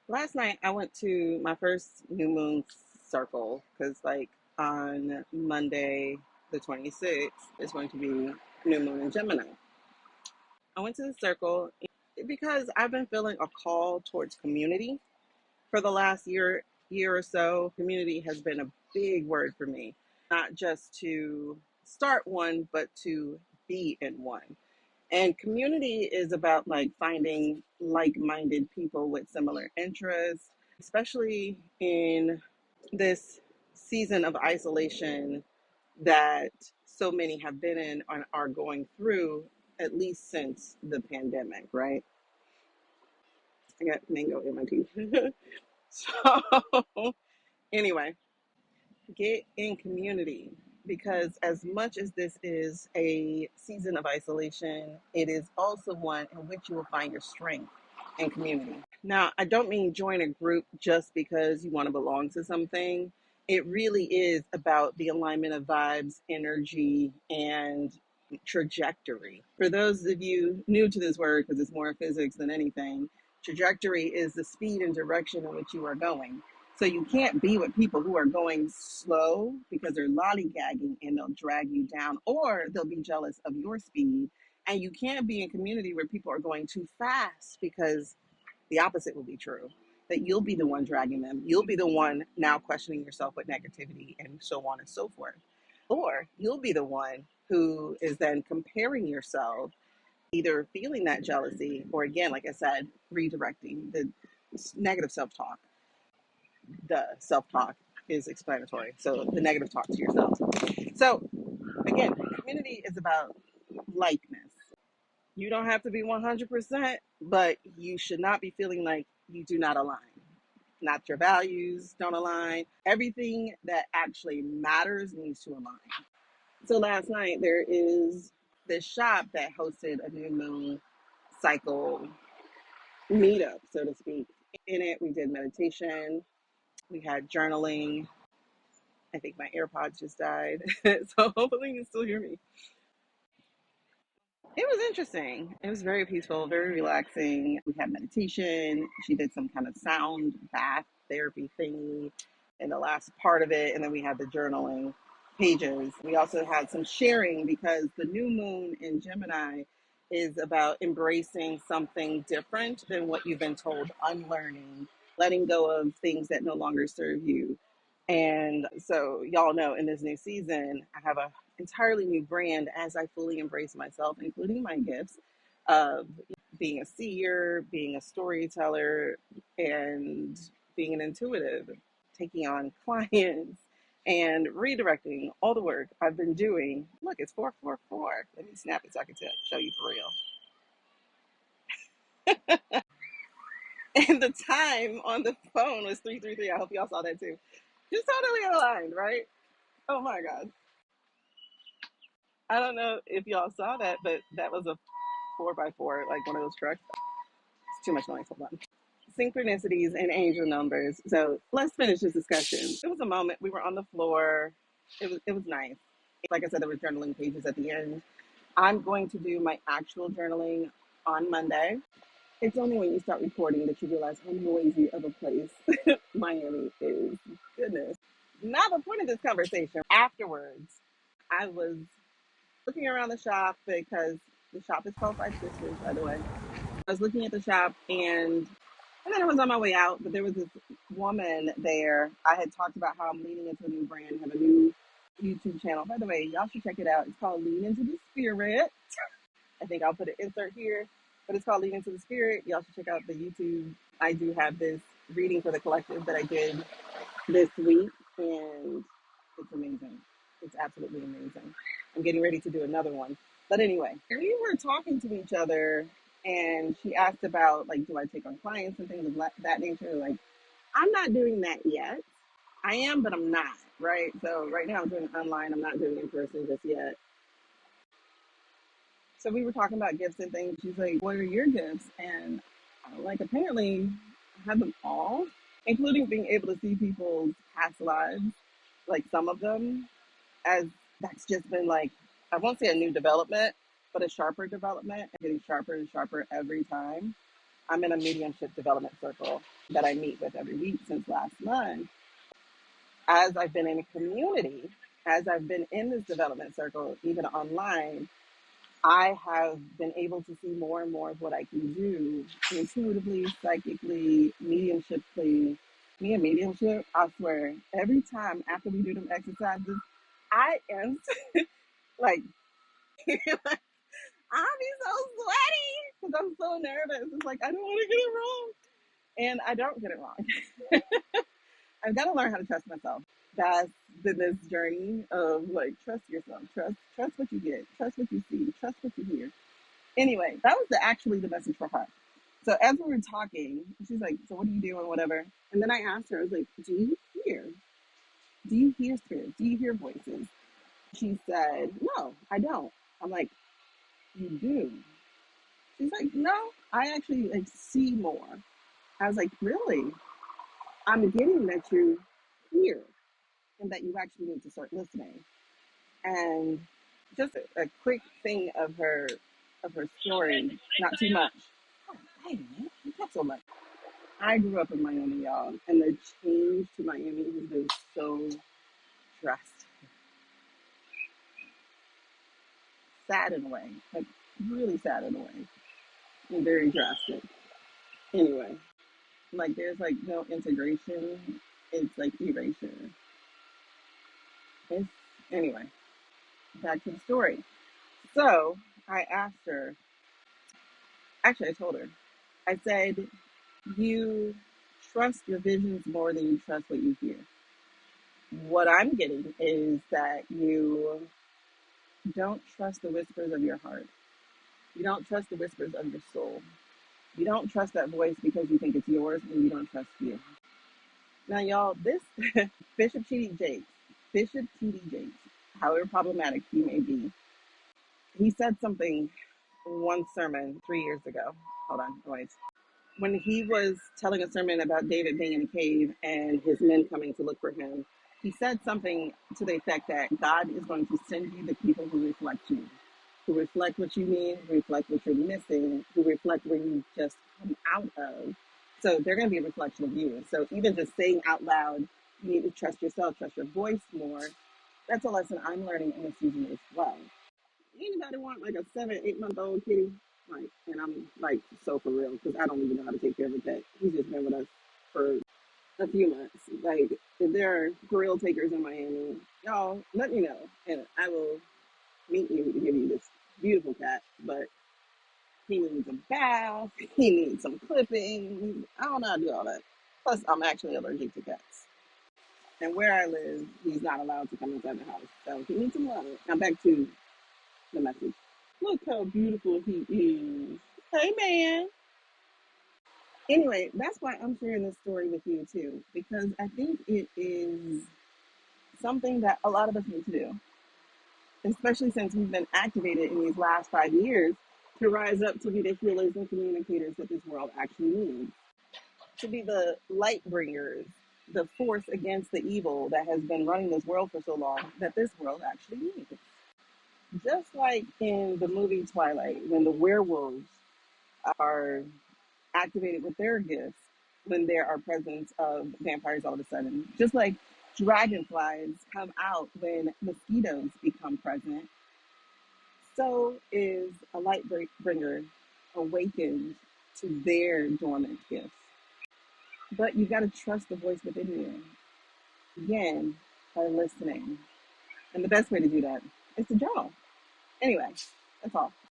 Last night I went to my first new moon circle because, like, on Monday, the 26th, is going to be new moon in Gemini. I went to the circle because I've been feeling a call towards community for the last year or so. Community has been a big word for me, not just to start one, but to be in one. And community is about like finding like-minded people with similar interests, especially in this season of isolation that so many have been in and are going through, at least since the pandemic, right? I got mango in my teeth. So, anyway, get in community because as much as this is a season of isolation, it is also one in which you will find your strength and community. Now, I don't mean join a group just because you want to belong to something. It really is about the alignment of vibes, energy, and trajectory. For those of you new to this word, because it's more physics than anything, trajectory is the speed and direction in which you are going. So you can't be with people who are going slow because they're lollygagging and they'll drag you down, or they'll be jealous of your speed. And you can't be in community where people are going too fast because the opposite will be true. That you'll be the one dragging them. You'll be the one now questioning yourself with negativity and so on and so forth. Or you'll be the one who is then comparing yourself, either feeling that jealousy or, again, like I said, redirecting the negative self talk. The self talk is explanatory. So the negative talk to yourself. So again, community is about likeness. You don't have to be 100%, but you should not be feeling like you do not align. Not your values don't align. Everything that actually matters needs to align. So last night there is this shop that hosted a new moon cycle meetup, so to speak. In it, we did meditation, we had journaling. I think my AirPods just died, so hopefully you can still hear me. It was interesting. It was very peaceful, very relaxing. We had meditation. She did some kind of sound bath therapy thingy in the last part of it. And then we had the journaling pages. We also had some sharing because the new moon in Gemini is about embracing something different than what you've been told, unlearning, letting go of things that no longer serve you. And so, y'all know in this new season, I have a entirely new brand as I fully embrace myself, including my gifts of being a seer, being a storyteller, and being an intuitive, taking on clients and redirecting all the work I've been doing. Look, it's 444. Let me snap it so I can show you for real. And the time on the phone was 333. I hope y'all saw that too. Just totally aligned, right? Oh my God. I don't know if y'all saw that, but that was a 4x4, like one of those trucks. It's too much noise. Hold on. Synchronicities and angel numbers. So let's finish this discussion. It was a moment. We were on the floor. It was nice. Like I said, there were journaling pages at the end. I'm going to do my actual journaling on Monday. It's only when you start recording that you realize how noisy of a place Miami is. Goodness. Now the point of this conversation. Afterwards, I was looking around the shop because the shop is called Five Sisters, by the way. I was looking at the shop and then I was on my way out, but there was this woman there. I had talked about how I'm leaning into a new brand, have a new YouTube channel. By the way, y'all should check it out. It's called Lean Into the Spirit. I think I'll put an insert here, but it's called Lean Into the Spirit. Y'all should check out the YouTube. I do have this reading for the collective that I did this week, and it's amazing. It's absolutely amazing. I'm getting ready to do another one. But anyway, we were talking to each other, and she asked about, like, do I take on clients and things of that nature? Like, I'm not doing that yet. I am, but I'm not, right? So right now I'm doing online. I'm not doing in person just yet. So we were talking about gifts and things. She's like, what are your gifts? And like, apparently I have them all, including being able to see people's past lives, like some of them, as that's just been like, I won't say a new development, but a sharper development, and getting sharper and sharper every time. I'm in a mediumship development circle that I meet with every week since last month. As I've been in a community, as I've been in this development circle, even online, I have been able to see more and more of what I can do intuitively, psychically, mediumshiply. Me and mediumship, I swear, every time after we do them exercises, I am like, I'll be so sweaty because I'm so nervous. It's like, I don't want to get it wrong. And I don't get it wrong. I've got to learn how to trust myself. That's been this journey of like, trust yourself, trust what you get, trust what you see, trust what you hear. Anyway, that was actually the message for her. So as we were talking, she's like, so what are you doing, whatever. And then I asked her, I was like, do you hear? Do you hear spirits? Do you hear voices? She said, no, I don't. I'm like, you do? She's like, no, I actually like see more. I was like, really? I'm getting that you hear and that you actually need to start listening. And just a quick thing of her story, not too much. Oh, hey man, you talk so much. I grew up in Miami, y'all, and the change to Miami has been so drastic, sad in a way, like really sad in a way, and very drastic. Anyway, like there's like no integration. It's like erasure. It's anyway. Back to the story. So I asked her. Actually, I told her. I said, "You trust your visions more than you trust what you hear. What I'm getting is that you don't trust the whispers of your heart. You don't trust the whispers of your soul. You don't trust that voice because you think it's yours and you don't trust you." Now, y'all, this Bishop T.D. Jakes, Bishop T.D. Jakes, however problematic he may be, he said something in one sermon 3 years ago. Hold on, wait. When he was telling a sermon about David being in a cave and his men coming to look for him, he said something to the effect that God is going to send you the people who reflect you, who reflect what you need, who reflect what you're missing, who reflect where you just come out of. So they're going to be a reflection of you. So even just saying out loud, you need to trust yourself, trust your voice more. That's a lesson I'm learning in this season as well. Anybody want like a 7, 8 month old kitty? Like, and I'm like so for real because I don't even know how to take care of a pet. He's just been with us for a few months. Like, if there are thrill takers in Miami, y'all let me know and I will meet you to give you this beautiful cat. But he needs a bath. He needs some clipping. I don't know how to do all that. Plus, I'm actually allergic to cats. And where I live, he's not allowed to come inside the house. So he needs some love. Now back to the message. Look how beautiful he is. Hey, man. Anyway, that's why I'm sharing this story with you, too, because I think it is something that a lot of us need to do, especially since we've been activated in these last 5 years to rise up to be the healers and communicators that this world actually needs, to be the light bringers, the force against the evil that has been running this world for so long that this world actually needs. Just like in the movie Twilight, when the werewolves are activated with their gifts when there are presence of vampires all of a sudden. Just like dragonflies come out when mosquitoes become present, so is a light bringer awakened to their dormant gifts. But you got to trust the voice within you. Again, by listening. And the best way to do that is to journal. Anyway, that's all.